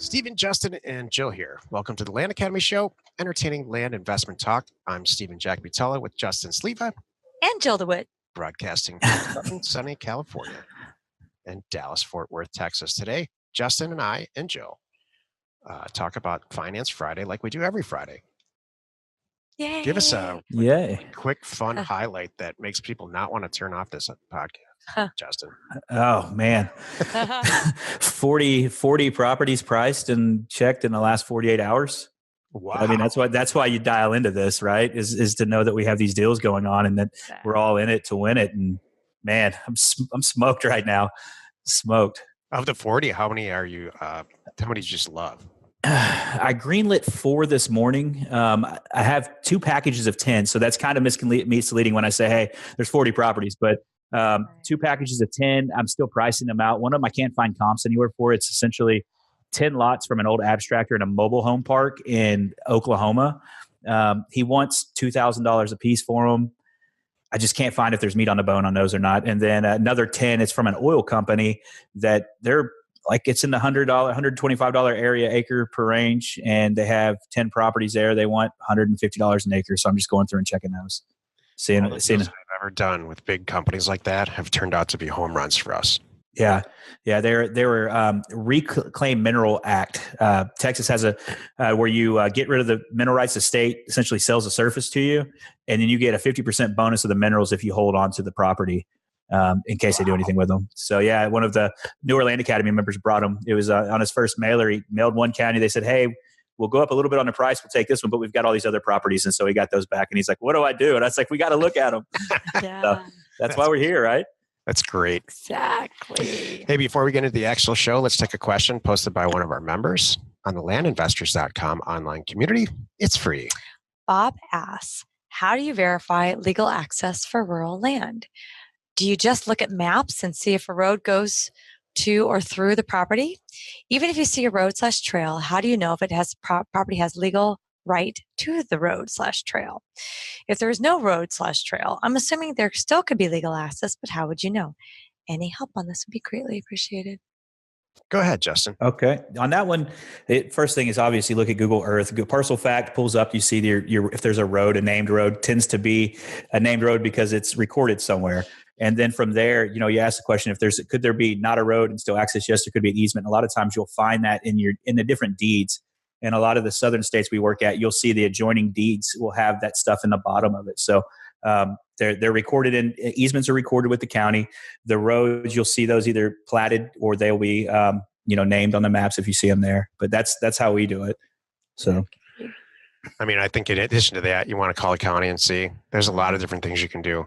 Steven, Justin, and Jill here. Welcome to the Land Academy Show, entertaining land investment talk. I'm Steven Jack Butala with Justin Sleva. And Jill Dewit. Broadcasting from sunny California and Dallas, Fort Worth, Texas. Today, Justin and I and Jill talk about Finance Friday like we do every Friday. Yay. Give us a quick, fun highlight that makes people not want to turn off this podcast, Justin. Oh, man. 40 properties priced and checked in the last 48 hours. Wow. I mean, that's why you dial into this, right? Is to know that we have these deals going on and that we're all in it to win it. And man, I'm smoked right now. Smoked. Of the 40, how many are you, how many do you just love? I greenlit 4 this morning. I have 2 packages of 10. So that's kind of misleading when I say, hey, there's 40 properties, but 2 packages of 10, I'm still pricing them out. One of them I can't find comps anywhere for. It's essentially 10 lots from an old abstractor in a mobile home park in Oklahoma. He wants $2,000 a piece for them. I just can't find if there's meat on the bone on those or not. And then another 10, it's from an oil company that they're like, it's in the $100, $125 area acre per range. And they have 10 properties there. They want $150 an acre. So I'm just going through and checking those. Seeing I've ever done with big companies like that have turned out to be home runs for us. Yeah. They were Reclaim Mineral Act. Texas has a where you get rid of the mineral rights. The state essentially sells the surface to you, and then you get a 50% bonus of the minerals if you hold on to the property in case they do anything with them. So yeah, one of the newer Land Academy members brought him. It was on his first mailer. He mailed one county. They said, "Hey, we'll go up a little bit on the price. We'll take this one, but we've got all these other properties." And so he got those back, and he's like, "What do I do?" And I was like, "We got to look at them." Yeah. So that's why we're here, right? That's great. Exactly. Hey, before we get into the actual show, let's take a question posted by one of our members on the landinvestors.com online community. It's free. Bob asks, how do you verify legal access for rural land? Do you just look at maps and see if a road goes to or through the property? Even if you see a road/trail, how do you know if it has property has legal right to the road/trail? If there is no road/trail, I'm assuming there still could be legal access, but how would you know? Any help on this would be greatly appreciated. Go ahead, Justin. Okay. On that one, first thing is obviously look at Google Earth. Parcel Fact pulls up, you see if there's a road, a named road tends to be a named road because it's recorded somewhere. And then from there, you ask the question, could there be not a road and still access? Yes, there could be an easement. A lot of times you'll find that in the different deeds. And a lot of the southern states we work at, you'll see the adjoining deeds will have that stuff in the bottom of it. So they're recorded easements are recorded with the county. The roads, you'll see those either platted or they'll be named on the maps if you see them there. But that's how we do it. So, I mean, I think in addition to that, you want to call the county and see. There's a lot of different things you can do.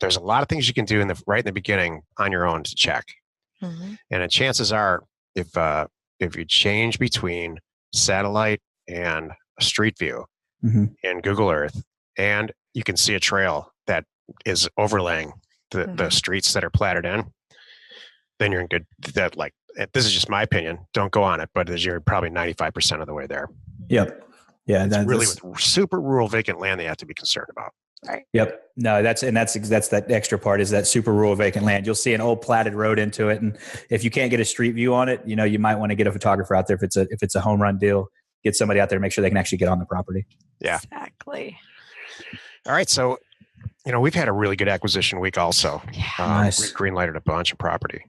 There's a lot of things you can do right in the beginning on your own to check. Mm-hmm. And the chances are, if you change between satellite and a street view in Google Earth, and you can see a trail that is overlaying the streets that are platted in, then you're in good. This is just my opinion. Don't go on it, but you're probably 95% of the way there. Yep. Yeah. It's really with super rural vacant land they have to be concerned about. Right. Yep. No, that's that extra part is that super rural vacant land. You'll see an old platted road into it. And if you can't get a street view on it, you might want to get a photographer out there. If it's a home run deal, get somebody out there to make sure they can actually get on the property. Yeah. Exactly. All right. So, we've had a really good acquisition week also. Yeah. Nice. We greenlighted a bunch of property.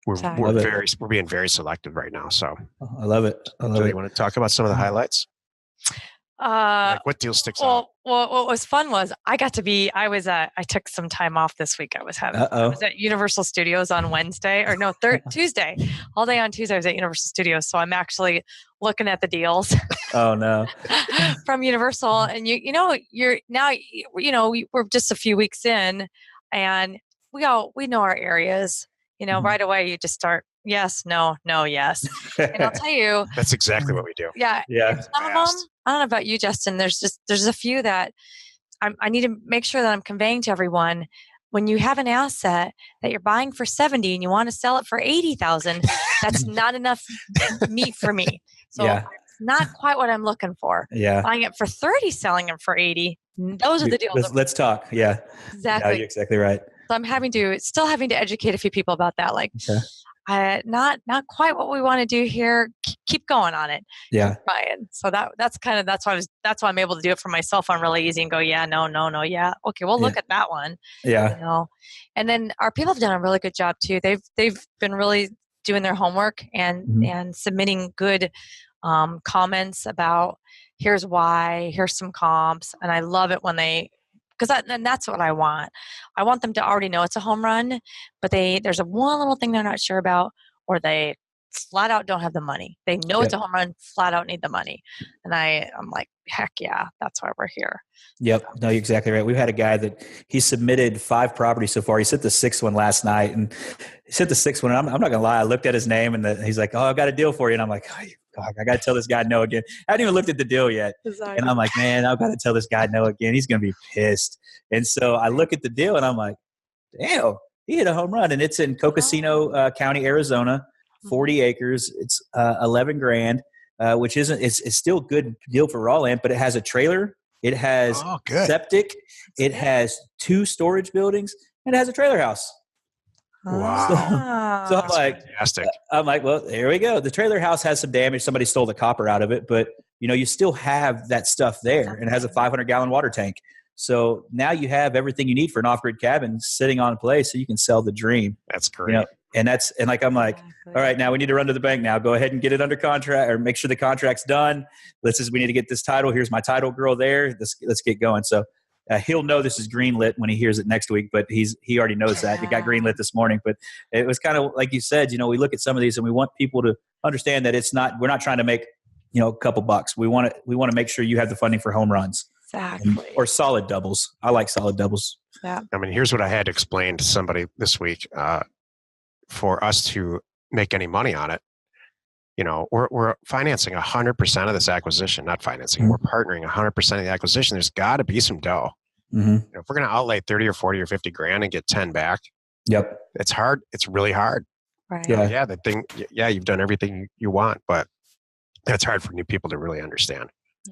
We're being very selective right now. So I love it. You want to talk about some of the highlights? What deal sticks out? Well, what was fun was I took some time off this week. I was at Universal Studios on Tuesday. All day on Tuesday I was at Universal Studios. So I'm actually looking at the deals. Oh no. From Universal. And we're just a few weeks in and we know our areas. Right away you just start, yes, no, yes. And I'll tell you. That's exactly what we do. Yeah. Some of them, I don't know about you, Justin. There's a few that I need to make sure that I'm conveying to everyone. When you have an asset that you're buying for $70 and you want to sell it for $80,000, that's not enough meat for me. So it's not quite what I'm looking for. Yeah. Buying it for $30, selling it for $80. Those are the deals. Let's talk. Yeah. Exactly. Yeah, you're exactly right. So I'm still having to educate a few people about that. not quite what we want to do here. Keep going on it. Yeah. Keep trying. So that's why I'm able to do it for myself. I'm really easy and go, yeah, no, yeah. Okay, we'll look at that one. Yeah. And then our people have done a really good job too. They've been really doing their homework and submitting good comments about here's why, here's some comps. And I love it when and that's what I want. I want them to already know it's a home run, but there's one little thing they're not sure about, or they flat out don't have the money. They know it's a home run, flat out need the money. And I'm like, heck yeah, that's why we're here. Yep. No, you're exactly right. We've had a guy that he submitted 5 properties so far. He sent the 6th one last night, and he sent the 6th one. And I'm not gonna lie, I looked at his name and he's like, "Oh, I've got a deal for you." And I'm like, "Oh, God, I got to tell this guy no again." I hadn't even looked at the deal yet. Exactly. And I'm like, man, I've got to tell this guy no again. He's going to be pissed. And so I look at the deal and I'm like, damn, he hit a home run. And it's in Cocosino County, Arizona, 40 acres. It's 11 grand, which it's still a good deal for raw land, but it has a trailer. It has septic. It has 2 storage buildings, and it has a trailer house. Wow. So I'm like, well, here we go. The trailer house has some damage. Somebody stole the copper out of it, but you still have that stuff there, and it has a 500-gallon water tank. So now you have everything you need for an off-grid cabin sitting on place, so you can sell the dream. That's great. I'm like, all right, now we need to run to the bank now. Go ahead and get it under contract, or make sure the contract's done. We need to get this title. Here's my title girl there. Let's get going. So he'll know this is greenlit when he hears it next week, but he already knows that. It got greenlit this morning. But it was kind of like you said, we look at some of these and we want people to understand that we're not trying to make, a couple bucks. We want to make sure you have the funding for home runs. Exactly. Or solid doubles. I like solid doubles. Yeah. I mean, here's what I had to explain to somebody this week. For us to make any money on it, we're financing 100% of this acquisition, not financing. We're partnering 100% of the acquisition. There's got to be some dough. If we're going to outlay 30 or 40 or 50 grand and get 10 back, it's hard. It's really hard. Right. Yeah. You've done everything you want, but that's hard for new people to really understand.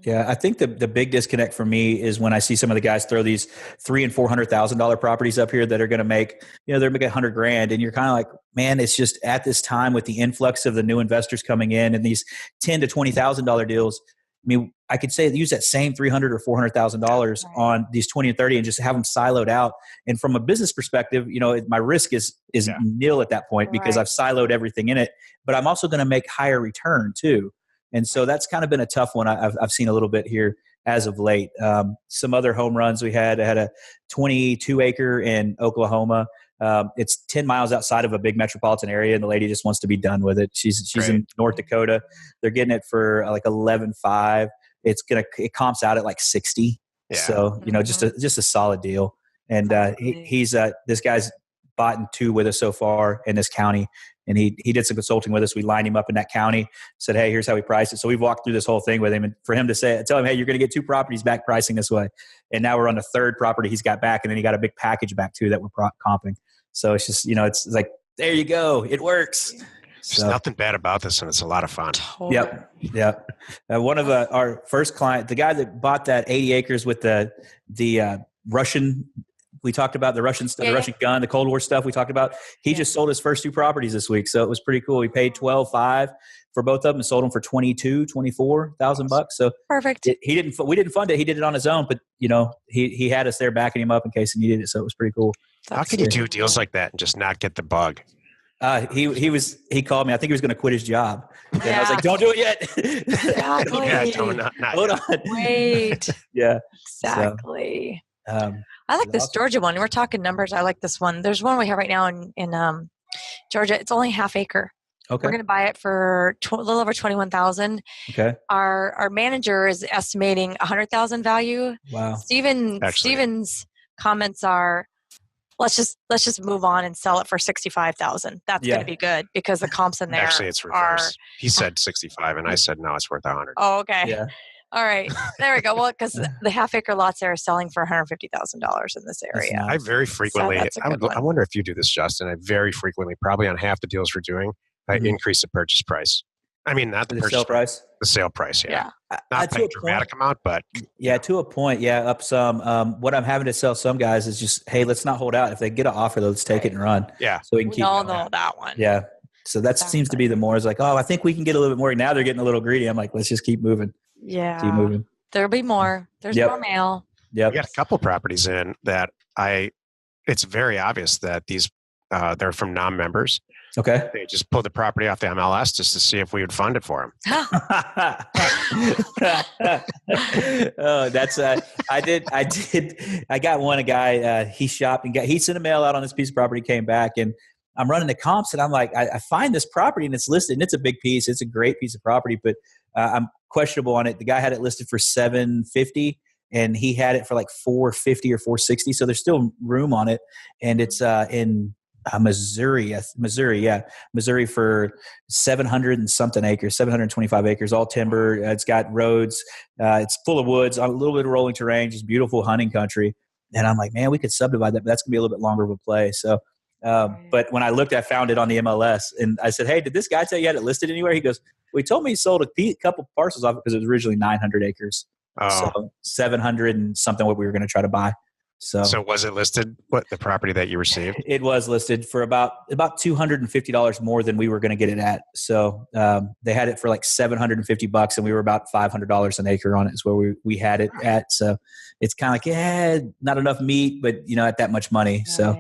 Yeah, I think the big disconnect for me is when I see some of the guys throw these $300,000 and $400,000 properties up here that are going to make, they're making 100 grand, and you're kind of like, man, it's just at this time with the influx of the new investors coming in and these $10,000 to $20,000 deals. I mean, I could say use that same $300,000 or $400,000 on these 20 and 30 and just have them siloed out. And from a business perspective, my risk is nil at that point because I've siloed everything in it. But I'm also going to make higher return too. And so that's kind of been a tough one I've seen a little bit here as of late. Some other home runs we had. I had a 22-acre in Oklahoma. It's 10 miles outside of a big metropolitan area, and the lady just wants to be done with it. She's in North Dakota. They're getting it for like 11.5. It comps out at like 60. Yeah. So just a solid deal. And he's this guy's bought in 2 with us so far in this county. And he did some consulting with us. We lined him up in that county, said, hey, here's how we price it. So we've walked through this whole thing with him. And for him to tell him, hey, you're going to get 2 properties back pricing this way. And now we're on the 3rd property he's got back. And then he got a big package back too that we're comping. So it's just, it's like, there you go. It works. There's nothing bad about this, and it's a lot of fun. Yep. One of our first client, the guy that bought that 80 acres with the Russian, we talked about the Russian stuff, the Russian gun, the Cold War stuff we talked about. He just sold his first 2 properties this week. So it was pretty cool. We paid $12,500 for both of them and sold them for $24,000. So perfect. We didn't fund it. He did it on his own, but he had us there backing him up in case he needed it. So it was pretty cool. How can you do deals like that and just not get the bug? He called me. I think he was going to quit his job. And I was like, don't do it yet. Exactly. Hold on. Wait. Yeah. Exactly. I like this Georgia one. We're talking numbers. I like this one. There's one we have right now in Georgia. It's only half acre. Okay. We're going to buy it for a little over $21,000. Okay. Our manager is estimating $100,000 value. Wow. Steven's comments are, let's just move on and sell it for $65,000. That's going to be good because the comps in there. Actually, it's reverse. He said 65, and I said no, it's worth 100. Oh, okay. Yeah. All right. There we go. Well, because the half acre lots there are selling for $150,000 in this area. I very frequently, I wonder if you do this, Justin. I very frequently, probably on half the deals we're doing, I increase the purchase price. I mean, not the sale price. The sale price, yeah. Not by a dramatic amount, but to a point, up some. What I'm having to sell some guys is just, hey, let's not hold out. If they get an offer, let's take it and run. Yeah. So we can keep. No, that one. Yeah. So that seems to be the more is like, oh, I think we can get a little bit more. Now they're getting a little greedy. I'm like, let's just keep moving. Yeah. Keep moving. There'll be more. There's more mail. We got a couple properties in that it's very obvious that these they're from non-members. Okay. They just pulled the property off the MLS just to see if we would fund it for them. Oh, that's I got a guy, he shopped and he sent a mail out on this piece of property, came back, and I'm running the comps, and I'm like, I find this property and it's listed, and it's a big piece. It's a great piece of property, but I'm questionable on it. The guy had it listed for $750. And he had it for like $450 or $460. So there's still room on it. And it's in Missouri for 700 and something acres, 725 acres, all timber. It's got roads. It's full of woods, a little bit of rolling terrain, just beautiful hunting country. And I'm like, man, we could subdivide that, but that's going to be a little bit longer of a play. So, but when I looked, I found it on the MLS, and I said, hey, did this guy tell you had it listed anywhere? He goes, well, he told me he sold a couple parcels off it because it was originally 900 acres. Oh. So 700 and something what we were going to try to buy. So was it listed? What, the property that you received? It was listed for about $250 more than we were going to get it at. So they had it for like $750, and we were about $500 an acre on it is where we had it at. So it's kind of like, not enough meat, but at that much money. Right. So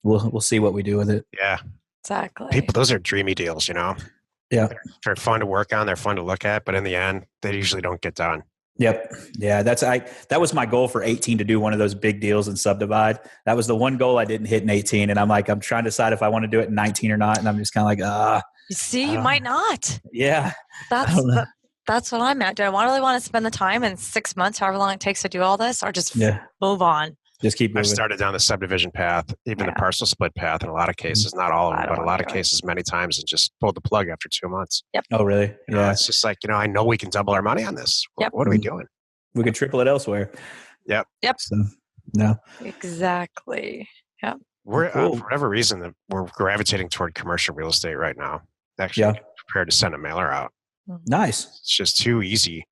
we'll see what we do with it. Yeah, exactly. Those are dreamy deals, Yeah, they're fun to work on. They're fun to look at, but in the end, they usually don't get done. Yep. Yeah. That was my goal for 18 to do one of those big deals in Subdivide. That was the one goal I didn't hit in 18. And I'm trying to decide if I want to do it in 19 or not. And I'm just kind of like, You see, you might not. Yeah. That's what I'm at. Do I really want to spend the time in 6 months, however long it takes to do all this, or just move on? Just keep moving. I've started down the subdivision path, even the parcel split path in a lot of cases, not all of them, but a lot of cases many times, and just pulled the plug after 2 months. Yep. Oh, really? Yeah. It's just like, I know we can double our money on this. Yep. What are we doing? We can triple it elsewhere. Yep. So, no. Exactly. Yep. We're, for whatever reason, we're gravitating toward commercial real estate right now. Actually, prepared to send a mailer out. Nice. It's just too easy.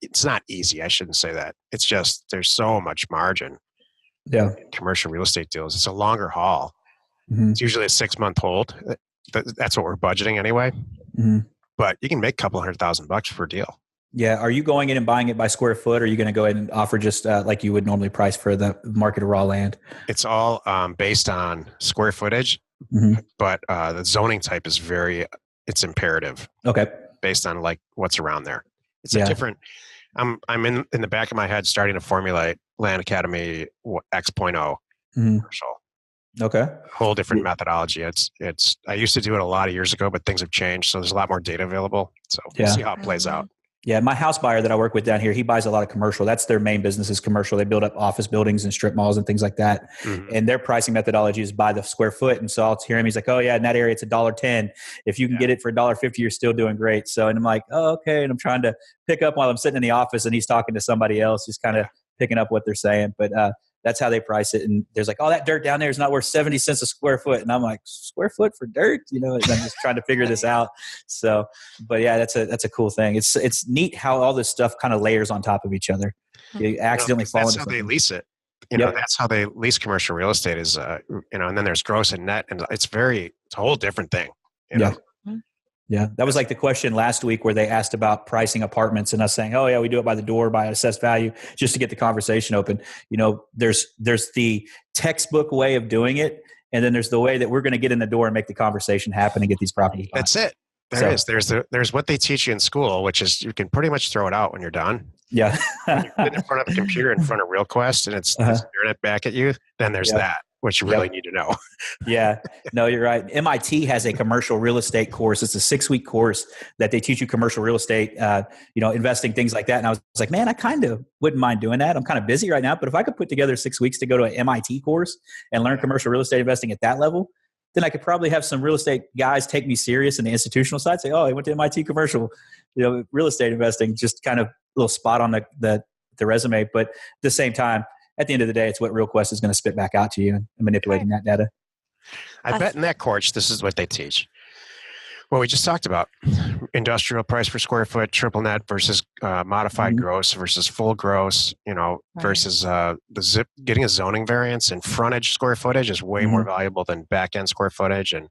It's not easy. I shouldn't say that. It's just there's so much margin. Yeah. In commercial real estate deals. It's a longer haul. Mm-hmm. It's usually a 6-month hold. That's what we're budgeting anyway. Mm-hmm. But you can make a couple $100,000 per deal. Yeah. Are you going in and buying it by square foot, or are you going to go ahead and offer just like you would normally price for the market of raw land? It's all based on square footage, but the zoning type is it's imperative. Okay. Based on like what's around there. It's a different. I'm in the back of my head starting to formulate Land Academy X.0 commercial. Okay. Whole different methodology. I used to do it a lot of years ago, but things have changed. So there's a lot more data available. So we'll see how it plays out. Yeah. My house buyer that I work with down here, he buys a lot of commercial. That's their main business is commercial. They build up office buildings and strip malls and things like that. Mm-hmm. And their pricing methodology is by the square foot. And so I'll hear him. He's like, oh yeah, in that area, it's $1.10. If you can get it for $1.50, you're still doing great. So, and I'm like, oh, okay. And I'm trying to pick up while I'm sitting in the office and he's talking to somebody else, just kind of picking up what they're saying. But, that's how they price it. And there's like, oh, that dirt down there is not worth 70 cents a square foot. And I'm like, square foot for dirt? And I'm just trying to figure this out. So, but yeah, that's a cool thing. It's neat how all this stuff kind of layers on top of each other. You accidentally fall into something. That's how they lease it. That's how they lease commercial real estate is, and then there's gross and net. And it's a whole different thing. Yeah. That was like the question last week where they asked about pricing apartments and us saying, oh yeah, we do it by the door, by assessed value, just to get the conversation open. There's the textbook way of doing it. And then there's the way that we're going to get in the door and make the conversation happen and get these properties bought. That's it. There's what they teach you in school, which is you can pretty much throw it out when you're done. Yeah. When you're in front of a computer in front of RealQuest and it's staring it back at you, then there's that. What you really need to know. Yeah, no, you're right. MIT has a commercial real estate course. It's a 6-week course that they teach you commercial real estate, investing, things like that. And I was like, man, I kind of wouldn't mind doing that. I'm kind of busy right now, but if I could put together 6 weeks to go to an MIT course and learn commercial real estate investing at that level, then I could probably have some real estate guys take me serious in the institutional side. Say, oh, I went to MIT commercial, real estate investing, just kind of a little spot on the resume. But at the same time, at the end of the day, it's what RealQuest is going to spit back out to you and manipulating that data. I bet in that course, this is what they teach. Well, we just talked about industrial price per square foot, triple net versus modified gross versus full gross, versus getting a zoning variance and frontage square footage is way more valuable than back end square footage. And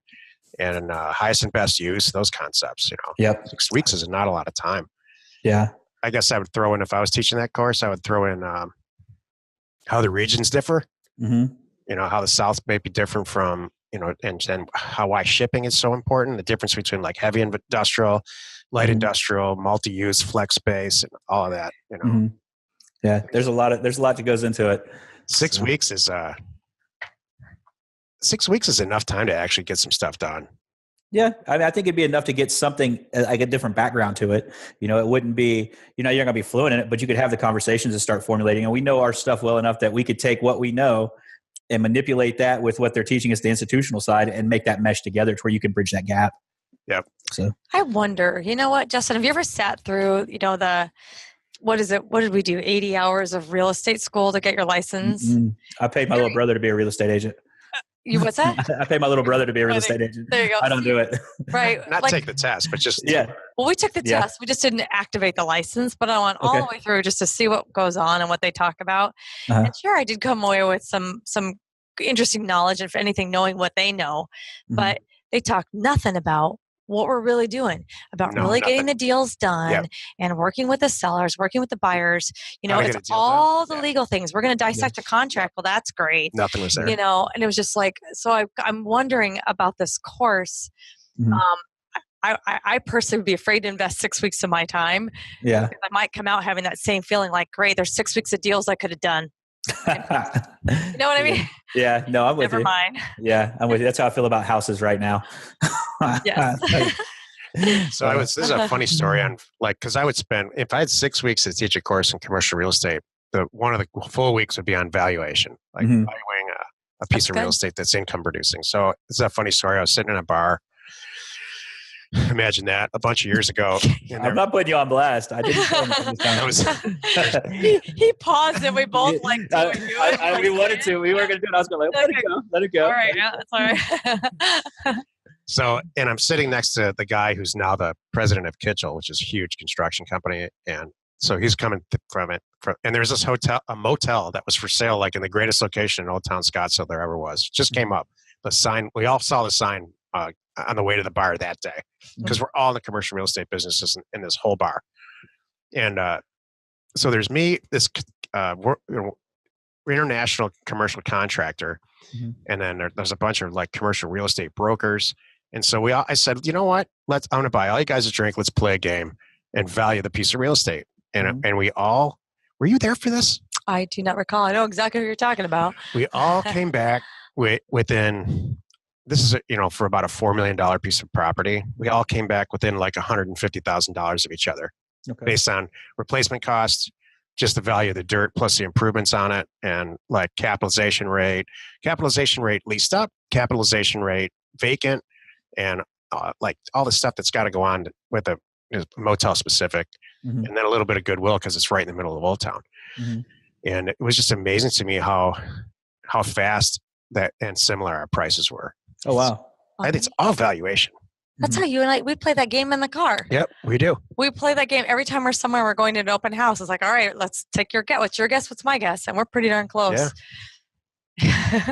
and highest and best use, those concepts, Yep. 6 weeks is not a lot of time. Yeah. I guess I would throw in, if I was teaching that course, I would throw in how the regions differ, how the South may be different from, and then why shipping is so important, the difference between like heavy industrial, light industrial, multi-use, flex space, and all of that, Yeah. There's a lot that goes into it. 6 weeks is 6 weeks is enough time to actually get some stuff done. Yeah. I mean, I think it'd be enough to get something like a different background to it. It wouldn't be, you're not going to be fluent in it, but you could have the conversations and start formulating. And we know our stuff well enough that we could take what we know and manipulate that with what they're teaching us the institutional side and make that mesh together to where you can bridge that gap. Yep. So I wonder, you know what, Justin, have you ever sat through, what did we do? 80 hours of real estate school to get your license? I paid my little brother to be a real estate agent. What's that? I paid my little brother to be a real estate agent. There you go. I don't do it. Right. Not take the test, but just. Yeah. Well, we took the test. We just didn't activate the license, but I went all the way through just to see what goes on and what they talk about. And sure, I did come away with some interesting knowledge, and if anything, knowing what they know. But they talk nothing about what we're really doing, about getting the deals done and working with the sellers, working with the buyers. It's all the legal things. We're going to dissect a contract. Well, that's great. Nothing was there. And it was just like, so I'm wondering about this course. I personally would be afraid to invest 6 weeks of my time. Yeah. I might come out having that same feeling like, great, there's 6 weeks of deals I could have done. You know what I mean? Yeah. No, I'm with you. Never mind. Yeah, I'm with you. That's how I feel about houses right now. Yes. So this is a funny story on because I would spend, if I had 6 weeks to teach a course in commercial real estate, one of the full weeks would be on valuation, like valuing a piece of real estate that's income producing. So it's a funny story. I was sitting in a bar. Imagine that, a bunch of years ago. I'm not putting you on blast. I didn't. He paused and we both we wanted to. We weren't going to do it. I was going to let it go. All right, yeah, that's all right. So, and I'm sitting next to the guy who's now the president of Kitchell, which is a huge construction company. And so he's coming from it. And there's this a motel that was for sale, like in the greatest location in Old Town Scottsdale there ever was. Just came up. The sign, we all saw the sign on the way to the bar that day, because we're all in the commercial real estate businesses in this whole bar. And so there's me, this international commercial contractor, and then there's a bunch of like commercial real estate brokers. And so I said, you know what? I'm going to buy all you guys a drink. Let's play a game and value the piece of real estate. And we all, were you there for this? I do not recall. I know exactly what you're talking about. We all came back within. This is for about a $4 million piece of property. We all came back within like $150,000 of each other, based on replacement costs, just the value of the dirt plus the improvements on it, and like capitalization rate leased up, capitalization rate vacant, and like all the stuff that's got to go on with a motel specific, and then a little bit of goodwill because it's right in the middle of Old Town. And it was just amazing to me how fast that and similar our prices were. Oh, wow. I think it's all valuation. That's how you and I, we play that game in the car. Yep, we do. We play that game every time we're somewhere, we're going to an open house. It's like, all right, let's take your guess. What's your guess? What's my guess? And we're pretty darn close. Yeah.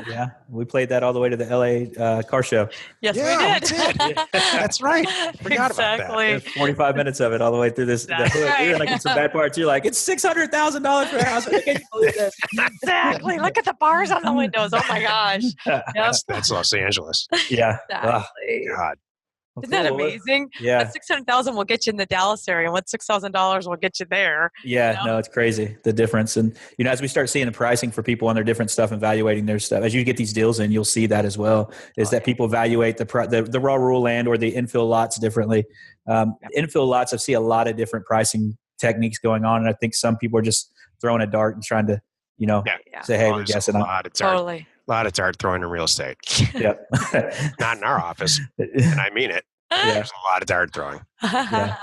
Yeah, we played that all the way to the LA car show. Yes, we did. That's right. Forgot about that. There's 45 minutes of it all the way through this. That's right. You're like, some bad parts. You're like, it's $600,000 for a house. I can't believe this. Exactly. Look at the bars on the windows. Oh my gosh. Yep. That's Los Angeles. Yeah. Exactly. God. Isn't that amazing? Yeah. That $600,000 will get you in the Dallas area, and what $6,000 will get you there. Yeah, no, it's crazy, the difference. And, as we start seeing the pricing for people on their different stuff, evaluating their stuff, as you get these deals in, you'll see that as well, is that people evaluate the raw rural land or the infill lots differently. Infill lots, I see a lot of different pricing techniques going on. And I think some people are just throwing a dart and trying to, say, hey, we're guessing. Totally. A lot of dart throwing in real estate. Yep. Not in our office. And I mean it. Yeah. There's a lot of dart throwing. Yeah.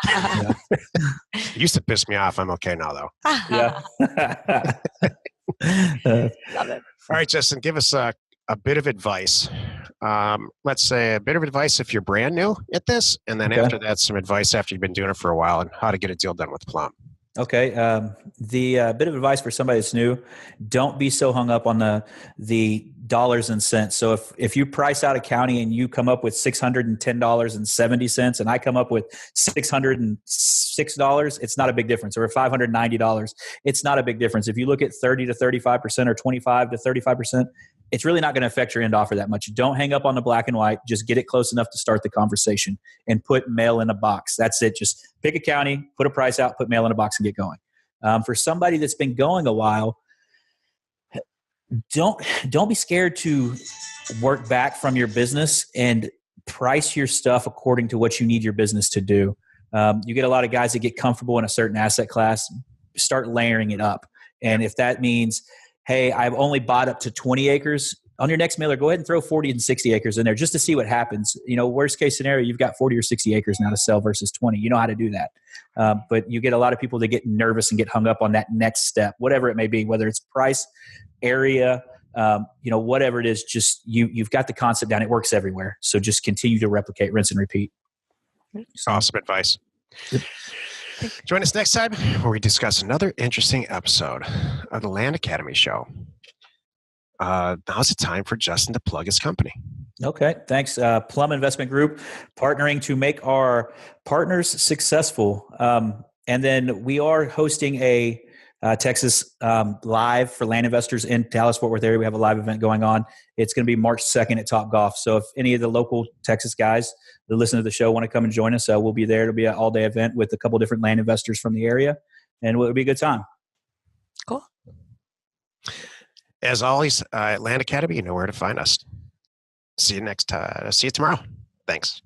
It used to piss me off. I'm okay now, though. Yeah. Love it. All right, Justin, give us a bit of advice. Let's say a bit of advice if you're brand new at this, and then after that, some advice after you've been doing it for a while and how to get a deal done with Plum. Okay. The bit of advice for somebody that's new: don't be so hung up on the dollars and cents. So if you price out a county and you come up with $610.70 and I come up with $606, it's not a big difference. Or $590, it's not a big difference. If you look at 30 to 35% or 25 to 35%, it's really not going to affect your end offer that much. Don't hang up on the black and white. Just get it close enough to start the conversation and put mail in a box. That's it. Just pick a county, put a price out, put mail in a box and get going. For somebody that's been going a while, don't be scared to work back from your business and price your stuff according to what you need your business to do. You get a lot of guys that get comfortable in a certain asset class, start layering it up. And if that means, hey, I've only bought up to 20 acres, on your next mailer, go ahead and throw 40 and 60 acres in there just to see what happens. Worst case scenario, you've got 40 or 60 acres now to sell versus 20. You know how to do that. But you get a lot of people that get nervous and get hung up on that next step, whatever it may be, whether it's price, area, whatever it is, just you've got the concept down. It works everywhere. So just continue to replicate, rinse and repeat. Awesome advice. Join us next time where we discuss another interesting episode of the Land Academy Show. Now's the time for Justin to plug his company. Okay, thanks. Plum Investment Group, partnering to make our partners successful. And then we are hosting a Texas Live for land investors in Dallas-Fort Worth area. We have a live event going on. It's going to be March 2nd at Top Golf. So if any of the local Texas guys that listen to the show want to come and join us, we'll be there. It'll be an all-day event with a couple different land investors from the area, and it'll be a good time. Cool. As always, at Land Academy, you know where to find us. See you tomorrow. Thanks.